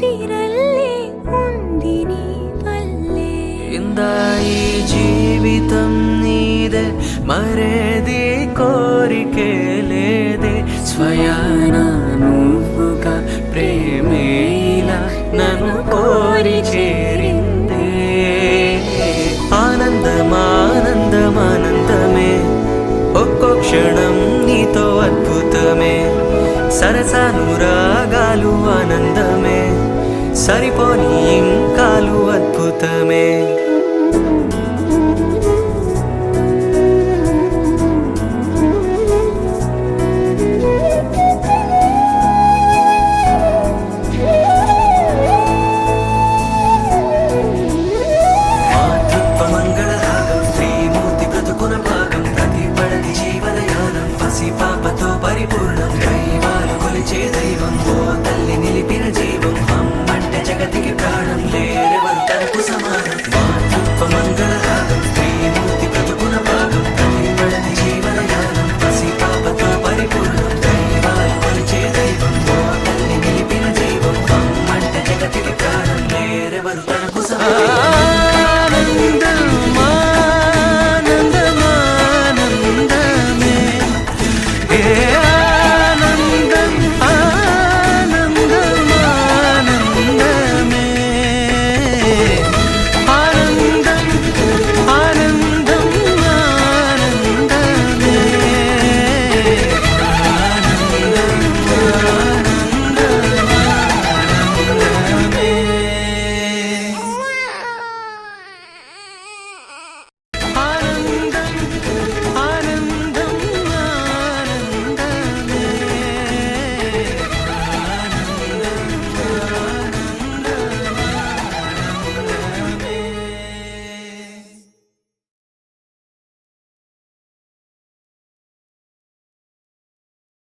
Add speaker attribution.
Speaker 1: ఊపిరల్లే ఉంది నీ వల్లే.
Speaker 2: ఇందా ఈ జీవితం నీదే, మరేది కోరికే లేదే. స్వయాన నువ్వుగా ప్రేమే ఇలా నన్ను కోరి చేరిందే. ఆనందమానందమానందమే, ఒక్కో క్షణం నీతో అద్భుతమే. సరసానురాగాలు ఆనందమే, సరిపోని ఇంకాలు అద్భుతమే. మాతృత్వ మంగళ రాగం, శ్రీమూర్తి బ్రతుకున భాగం, ప్రతి పడతి జీవనయానం, పసి పాపతో పరిపూర్ణం. దైవాలు కొలిచే దైవం, ఓ తల్లి నిలిపిన జీవం. అమ్మంటే జగతికి ప్రాణం, లేరెవరు తనకు సమానం. మాతృత్వ మంగళ రాగం, శ్రీమూర్తి బ్రతుకున భాగం, ప్రతి పడతి జీవనయానం, పసి పాపతో పరిపూర్ణం. దైవాలు కొలిచే దైవం, ఓ తల్లి నిలిపిన జీవం. అమ్మంటే జగతికి ప్రాణం, లేరెవరు తనకు సమానం.